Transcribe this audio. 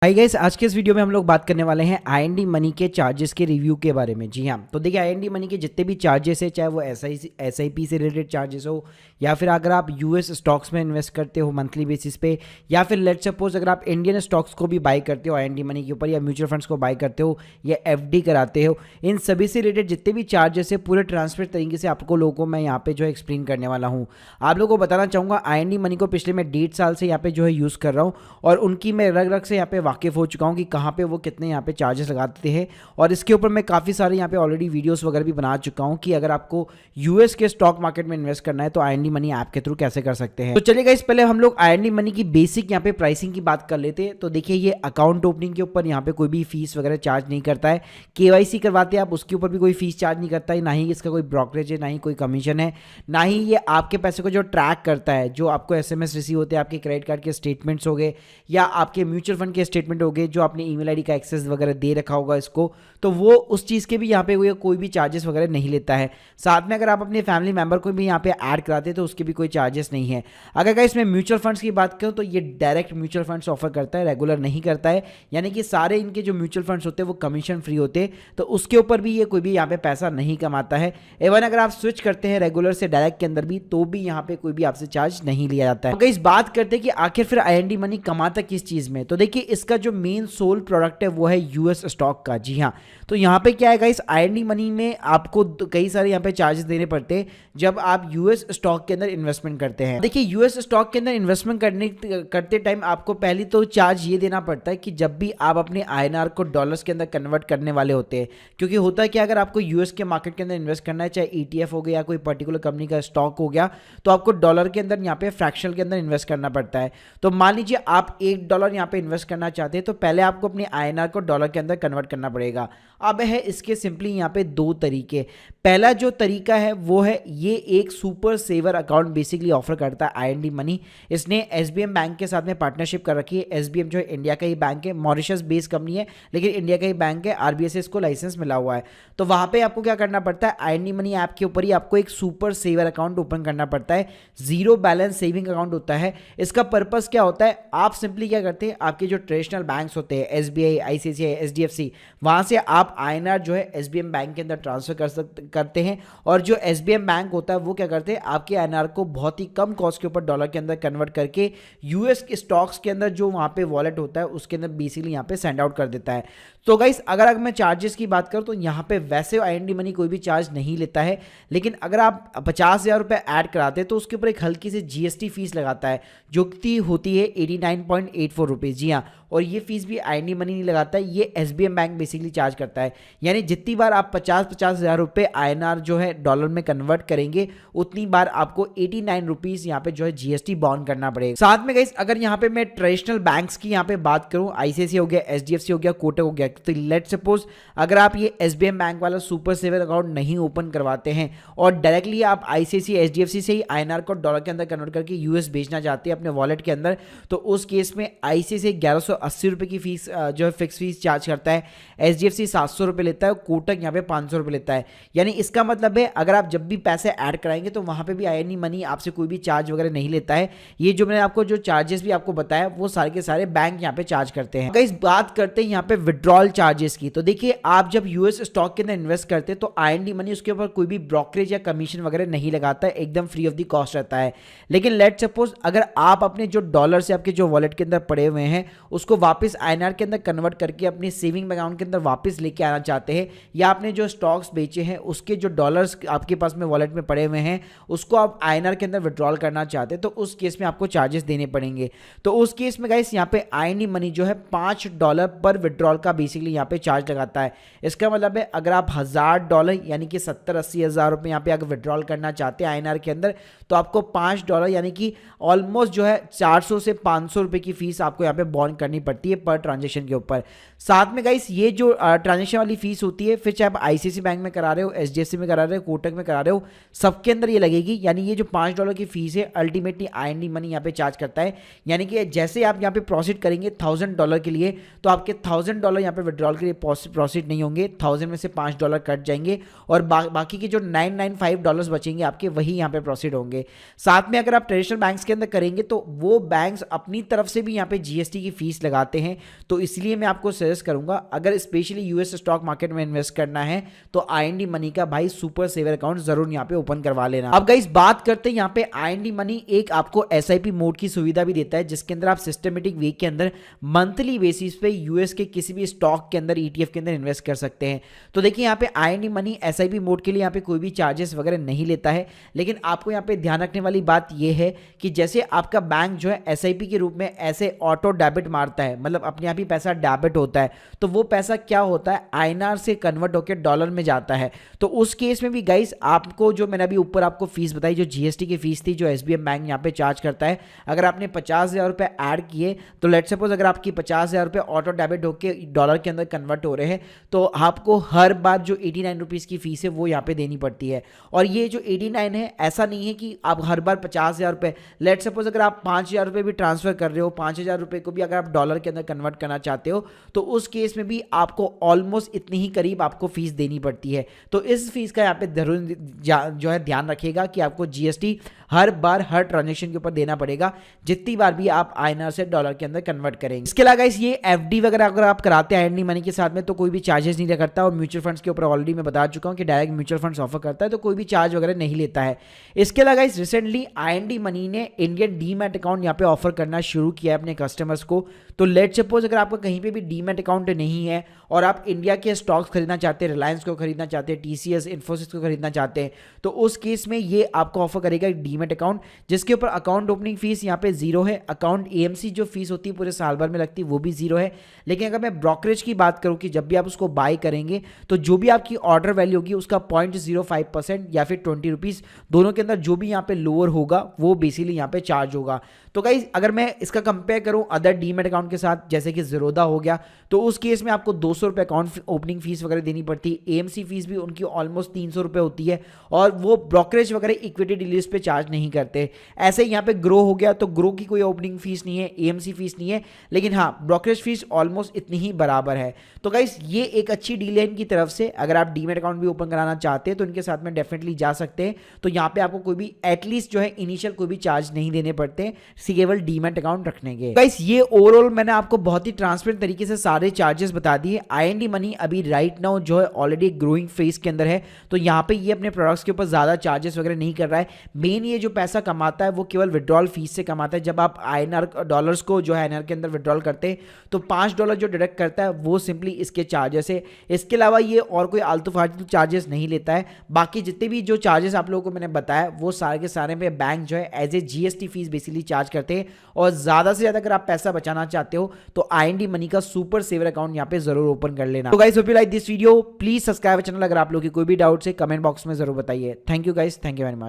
Hi guys, आज के इस वीडियो में हम लोग बात करने वाले हैं आईएनडी मनी के चार्जेस के रिव्यू के बारे में। जी हाँ, तो देखिए आईएनडी मनी के जितने भी चार्जेस है, चाहे वो एसआईपी से रिलेटेड चार्जेस हो या फिर अगर आप यूएस स्टॉक्स में इन्वेस्ट करते हो मंथली बेसिस पे, या फिर लेट्स सपोज अगर आप इंडियन स्टॉक्स को भी बाई करते हो आईएनडी मनी के ऊपर, या म्यूचुअल फंड्स को बाई करते हो या एफडी कराते हो, इन सभी से रिलेटेड जितने भी चार्जेस है पूरे ट्रांसपेरेंट तरीके से आपको लोगों को मैं यहाँ पे जो है एक्सप्लेन करने वाला हूँ। आप लोगों को बताना चाहूँगा आईएनडी मनी को पिछले मैं 1.5 साल से यहाँ पे जो है यूज़ कर रहा हूँ और उनकी मैं रग रग से यहाँ पे वाकिफ़ हो चुका हूँ कि कहाँ पे वो कितने यहाँ पे चार्जेस लगाते हैं। और इसके ऊपर मैं काफ़ी सारे यहाँ पे ऑलरेडी वीडियोस वगैरह भी बना चुका हूँ कि अगर आपको यूएस के स्टॉक मार्केट में इन्वेस्ट करना है तो आईएनडी मनी ऐप के थ्रू कैसे कर सकते हैं। तो चलिए गाइस, पहले हम लोग आईएनडी मनी की बेसिक यहाँ पे प्राइसिंग की बात कर लेते हैं। तो देखिए, ये अकाउंट ओपनिंग के ऊपर यहाँ पे कोई भी फीस वगैरह चार्ज नहीं करता है। केवाईसी करवाते हैं आप, उसके ऊपर भी कोई फीस चार्ज नहीं करता है, ना ही इसका कोई ब्रोकरेज है, ना ही कोई कमीशन है, ना ही ये आपके पैसे को जो ट्रैक करता है। जो आपको एसएमएस रिसीव होते हैं आपके क्रेडिट कार्ड के स्टेटमेंट्स हो गए या आपके म्यूचुअल फंड के स्टेटमेंट हो गए, जो आपने ईमेल आईडी का एक्सेस वगैरह दे रखा होगा इसको, तो वो उस चीज़ के भी यहाँ पे कोई भी चार्जेस वगैरह नहीं लेता है। साथ में अगर आप अपने फैमिली मेंबर को भी यहाँ पे ऐड कराते हैं तो उसके भी कोई चार्जेस नहीं है। अगर गाइस मैं म्यूचुअल फंड्स की बात करूँ तो ये डायरेक्ट म्यूचुअल फंड्स ऑफर करता है, रेगुलर नहीं करता है। यानी कि सारे इनके जो म्यूचुअल फंड्स होते हैं वो कमीशन फ्री होते हैं, तो उसके ऊपर भी ये कोई भी यहाँ पे पैसा नहीं कमाता है। इवन अगर आप स्विच करते हैं रेगुलर से डायरेक्ट के अंदर भी, तो भी यहाँ पे कोई भी आपसे चार्ज नहीं लिया जाता है। गाइस बात करते हैं कि आखिर फिर आईएनडी मनी कमाता किस चीज़ में। तो देखिए, इसका जो मेन सोल प्रोडक्ट है वो है यूएस स्टॉक का। जी हाँ, तो यहाँ पे क्या है गाइस, आईएनडी मनी में आपको कई सारे यहाँ पे चार्जेस देने पड़ते हैं जब आप यूएस स्टॉक के अंदर इन्वेस्टमेंट करते हैं। देखिए, यूएस स्टॉक के अंदर इन्वेस्टमेंट करते टाइम आपको पहले तो चार्ज ये देना पड़ता है कि जब भी आप अपने आईएनआर को डॉलर्स के अंदर कन्वर्ट करने वाले होते हैं, क्योंकि होता है कि अगर आपको यूएस के मार्केट के अंदर इन्वेस्ट करना है, चाहे ईटीएफ हो गया या कोई पर्टिकुलर कंपनी का स्टॉक हो गया, तो आपको डॉलर के अंदर यहाँ पे फ्रैक्शनल के अंदर इन्वेस्ट करना पड़ता है। तो मान लीजिए आप $1 यहाँ पे इन्वेस्ट करना चाहते हैं, तो पहले आपको अपने आईएनआर को डॉलर के अंदर कन्वर्ट करना पड़ेगा। अब है इसके सिंपली यहाँ पे दो तरीके। पहला जो तरीका है वो है, ये एक super saver account basically offer करता है आईएनडी मनी। इसने एसबीएम बैंक के साथ में पार्टनरशिप कर रखी है। एसबीएम जो है इंडिया का ही बैंक है, मॉरिशस बेस्ड कंपनी है, लेकिन इंडिया का ही बैंक है। आरबीआई से इसको लाइसेंस मिला हुआ है। तो वहां पे आपको क्या करना पड़ता है, आईएनडी मनी ऐप के ऊपर ही आपको एक सुपर सेवर अकाउंट ओपन करना पड़ता है। जीरो बैलेंस सेविंग अकाउंट होता है। इसका पर्पस क्या होता है, आप सिंपली क्या करते हैं, आपके जो ट्रेडिशनल बैंक्स होते हैं एसबीआई, आईसीआईसीआई, एचडीएफसी, वहां से आप आईएनआर जो है एसबीएम बैंक के अंदर ट्रांसफर करते हैं। और जो एसबीएम बैंक होता है वो क्या करते हैं, आपके आईएनआर को बहुत ही कम कॉस्ट के ऊपर डॉलर के अंदर कन्वर्ट करके यूएस के स्टॉक्स के अंदर जो वहां पे वॉलेट होता है उसके अंदर बेसिकली यहाँ पे सेंड आउट कर देता है। तो गाइस, अगर मैं चार्जेस की बात करूं तो यहाँ पे वैसे आईएनडी मनी कोई भी चार्ज नहीं लेता है, लेकिन अगर आप 50,000 रुपये ऐड कराते हैं तो उसके ऊपर एक हल्की सी जीएसटी फीस लगाता है, जो कि होती है 89.84 रुपीज़। जी हाँ, और ये फीस भी आईएनडी मनी नहीं लगाता है, ये एसबीएम बैंक बेसिकली चार्ज करता है। यानी जितनी बार आप 50,000 रुपये आईएनआर जो है डॉलर में कन्वर्ट करेंगे, उतनी बार आपको 89 रुपीज़ यहाँ पे जो है जीएसटी बॉन्ड करना पड़ेगा। साथ में गाइस, अगर यहाँ पे मैं ट्रेडिशनल बैंक्स की यहाँ पे बात करूँ, आईसीआईसीआई हो गया, एचडीएफसी हो गया, कोटक हो गया, तो लेट सपोज अगर आप ये एसबीएम बैंक वाला सुपर सेवर अकाउंट नहीं ओपन करवाते हैं और डायरेक्टली आप आईसीआईसीआई, एचडीएफसी से ही आईएनआर को डॉलर के अंदर कन्वर्ट करके यूएस भेजना चाहते हैं अपने वॉलेट के अंदर, तो उस केस में आईसीआईसीआई 1180 रुपये की फीस जो है फिक्स फीस चार्ज करता है। एचडीएफसी 700 रुपये लेता है, कोटक यहाँ पे 500 रुपये लेता है। यानी इसका मतलब है, अगर आप जब भी पैसे ऐड कराएंगे तो वहां पे भी आईएनडी मनी आपसे कोई भी चार्ज वगैरह नहीं लेता है। ये जो मैंने आपको जो चार्जेस भी आपको बताया वो सारे के सारे बैंक यहाँ पे चार्ज करते हैं। इस बात करते हैं यहाँ पे विड्रॉल चार्जेस की। तो देखिए, आप जब यूएस स्टॉक के अंदर इन्वेस्ट करते हैं तो आईएनडी मनी उसके ऊपर कोई भी ब्रोकरेज या कमीशन वगैरह नहीं लगाता है, एकदम फ्री ऑफ द कॉस्ट रहता है। लेकिन लेट सपोज अगर आप अपने जो डॉलर से आपके जो वॉलेट के अंदर पड़े हुए हैं उसको वापस आईएनआर के अंदर कन्वर्ट करके अपने सेविंग अकाउंट के अंदर वापस लेके आना चाहते हैं, या आपने जो स्टॉक्स बेचे हैं उसके जो डॉलर्स आपके पास में वॉलेट में पड़े हुए हैं उसको आप आईएनआर के अंदर विड्रॉल करना चाहते हैं, तो उस केस में आपको चार्जेस देने पड़ेंगे। तो उस केस में गाइस यहाँ पे आईएनडी मनी जो है $5 पर विड्रॉल का बेसिकली यहाँ पे चार्ज लगाता है। इसका मतलब है, अगर आप $1,000 यानी कि 70-80 हज़ार रुपये यहाँ पे अगर विड्रॉल करना चाहते हैं आईएनआर के अंदर, तो आपको $5 यानी कि ऑलमोस्ट जो है 400 से 500 रुपये की फीस आपको यहाँ पे बॉन्ड करनी पड़ती है पर ट्रांजेक्शन के ऊपर। साथ में गाइस, ये जो ट्रांजेक्शन वाली फीस होती है, फिर चाहे आप आईसीआईसीआई बैंक में करा रहे हो, एचडीएफसी में करा रहे हो, कोटक में करा रहे हो, सबके अंदर ये लगेगी। यानी ये जो $5 की फीस है अल्टीमेटली आईएनडी मनी यहाँ पे चार्ज करता है। यानी कि जैसे आप यहाँ पे प्रोसीड करेंगे $1,000 के लिए, तो आपके $1,000 यहाँ पे विड्रॉल के लिए प्रोसीड नहीं होंगे, 1000 में से $5 कट जाएंगे और बाकी के जो $995 बचेंगे आपके, वही यहाँ पे प्रोसीड होंगे। साथ में अगर आप ट्रेडिशनल बैंक्स के अंदर करेंगे तो वो बैंक्स अपनी तरफ से भी यहाँ पे जीएसटी की फीस लगाते हैं, तो इसलिए मैं आपको सजेस्ट करूंगा अगर स्पेशली यूएस स्टॉक मार्केट में इन्वेस्ट करना है तो आईएनडी मनी का भाई सुपर सेवर अकाउंट जरूर यहाँ पे ओपन करवा लेना। अब गाइस बात करते हैं यहाँ पे आईएनडी मनी एक आपको एसआईपी मोड की सुविधा भी देता है, जिसके अंदर आप सिस्टमेटिक वे के अंदर मंथली बेसिस पे यूएस के किसी भी स्टॉक के अंदर ईटीएफ के अंदर इन्वेस्ट कर सकते हैं। तो देखिए यहाँ पे आईएनडी मनी एसआईपी मोड के लिए यहाँ पे कोई भी चार्जेस वगैरह नहीं लेता है, लेकिन आपको यहाँ पे ध्यान रखने वाली बात यह है कि जैसे आपका बैंक जो है एसआईपी के रूप में ऐसे ऑटो डेबिट मारता है, मतलब अपने आप ही पैसा डेबिट होता है, तो वो पैसा क्या होता है आईएनआर से कन्वर्ट होकर डॉलर में जाता है। तो उस केस में भी गाइस आपको जो मैंने अभी ऊपर आपको फीस बताई, जो जीएसटी की फीस थी जो एसबीएम बैंक यहाँ पे चार्ज करता है, अगर आपने 50,000 रुपये ऐड किए तो लेट सपोज अगर आपकी 50,000 रुपये ऑटो डेबिट होकर डॉलर के अंदर कन्वर्ट हो रहे हैं तो आपको हर बार जो 89 रुपीज़ की फीस है वो यहाँ पे देनी पड़ती है। और ये जो 89 है ऐसा नहीं है कि आप हर बार 50,000 रुपये, लेट सपोज अगर आप 5,000 रुपये भी ट्रांसफर कर रहे हो, 5,000 रुपये को भी अगर आप डॉलर के अंदर कन्वर्ट करना चाहते हो तो उस केस में भी आपको ऑलमोस्ट इतनी ही करीब आपको फीस देनी पड़ती है। तो इस फीस का यहाँ पे जरूर जो है ध्यान रखिएगा कि आपको जीएसटी हर बार हर ट्रांजेक्शन के ऊपर देना पड़ेगा जितनी बार भी आप आईएनआर से डॉलर के अंदर कन्वर्ट करेंगे। इसके अलावा ये एफडी वगैरह अगर आप कराते हैं आईएनडी मनी के साथ में तो कोई भी चार्जेस नहीं करता, और म्यूचुअल फंड्स के ऊपर ऑलरेडी मैं बता चुका हूं कि डायरेक्ट म्यूचुअल फंड्स ऑफर करता है तो कोई भी चार्ज वगैरह नहीं लेता है। इसके अलावा रिसेंटली आईएनडी मनी ने इंडियन डीमैट अकाउंट यहाँ पे ऑफर करना शुरू किया है अपने कस्टमर्स को। तो लेट सपोज अगर आपका कहीं पे भी डीमैट अकाउंट नहीं है और आप इंडिया के स्टॉक्स खरीदना चाहते हैं, रिलायंस को खरीदना चाहते हैं, टीसीएस इन्फोसिस को खरीदना चाहते हैं, तो उस केस में ये आपको ऑफर करेगा एक डीमैट अकाउंट जिसके ऊपर अकाउंट ओपनिंग फीस यहाँ पे जीरो है। अकाउंट एएमसी जो फीस होती है पूरे साल भर में लगती है वो भी जीरो है। लेकिन अगर मैं ब्रोकरेज की बात करूँ कि जब भी आप उसको बाय करेंगे तो जो भी आपकी ऑर्डर वैल्यू होगी उसका 0.05% या फिर 20 रुपीज़ दोनों के अंदर जो भी यहाँ पे लोअर होगा वो बेसिकली यहाँ पे चार्ज होगा। तो गाइस अगर मैं इसका कंपेयर करूं अदर डीमैट अकाउंट के साथ जैसे कि ज़ीरोधा हो गया तो उस केस में आपको 200 रुपये अकाउंट ओपनिंग फीस वगैरह देनी पड़ती है। एएमसी फीस भी उनकी ऑलमोस्ट 300 रुपये होती है और वो ब्रोकरेज वगैरह इक्विटी डीलर्स पे चार्ज नहीं करते। ऐसे यहाँ पे ग्रो हो गया तो ग्रो की कोई ओपनिंग फीस नहीं है, एएमसी फीस नहीं है, लेकिन हाँ ब्रोकरेज फीस ऑलमोस्ट इतनी ही बराबर है। तो गाइस ये एक अच्छी डील है इनकी तरफ से। अगर आप डीमैट अकाउंट भी ओपन कराना चाहते हैं तो इनके साथ में डेफिनेटली जा सकते हैं। तो यहाँ पे आपको कोई भी एटलीस्ट जो है इनिशियल कोई भी चार्ज नहीं देने पड़ते केवल डीमैट अकाउंट रखने के। गाइस ये ओवरऑल मैंने आपको बहुत ही ट्रांसपेरेंट तरीके से सारे चार्जेस बता दिए। आईएनडी मनी अभी राइट नाउ जो है ऑलरेडी ग्रोइंग फेज के अंदर है तो यहाँ पे ये अपने प्रोडक्ट्स के ऊपर ज्यादा चार्जेस वगैरह नहीं कर रहा है। मेन ये जो पैसा कमाता है वो केवल विड्रॉल फीस से कमाता है। जब आप आईएनआर डॉलर्स को जो है आईएनआर के अंदर विड्रॉल करते हैं तो $5 जो डिडक्ट करता है वो सिंपली इसके चार्जेस है। इसके अलावा ये और कोई आलतू फालतू चार्जेस नहीं लेता है। बाकी जितने भी जो चार्जेस आप लोगों को मैंने बताया वो सारे के सारे पे बैंक जो है as a GST fees basically charge करते हैं। और ज्यादा से ज्यादा अगर आप पैसा बचाना चाहते हो तो आईएनडी मनी का सुपर सेवर अकाउंट यहाँ पे जरूर ओपन कर लेना। तो guys hope you like this video, please subscribe channel. अगर आप लोगों की कोई भी डाउट्स है कमेंट बॉक्स में जरूर बताइए। Thank you guys, thank you very much.